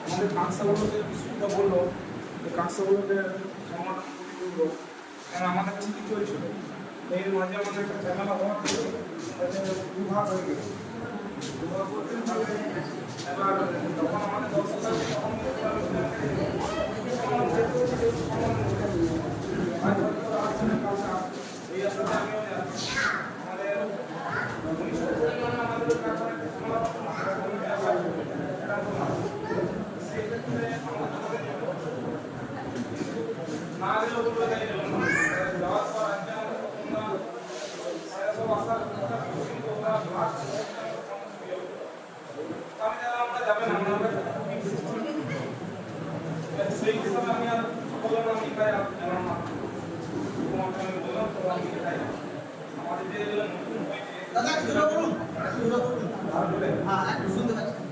আমাদের কাঁকসাগুলোতে বিস্কুটটা বললো যে কাঁকসাগুলোতে সমাধান করবো, কারণ আমাদের কাছে কি চলছিল এর মাঝে আমাদের একটা ঝামেলা হওয়ার দুভাগ হয়ে গেছে। দুভাগ করতে এবার যখন আমাদের দর্শক তখন এই আসলে আমিও আমাদের না গেলেও বলবে তাই যাওয়ার পর আজকে সব আসার কথা কিন্তু ওরা আমি আমরা যাবেন আমরা সেই হিসাবে আমি আর বললাম আমি তাই জানাম না তোমাকে আমি বললাম তো আমি তাই আমাদের যে নতুন দাদা শুরু করুন হ্যাঁ শুনতে পাচ্ছি।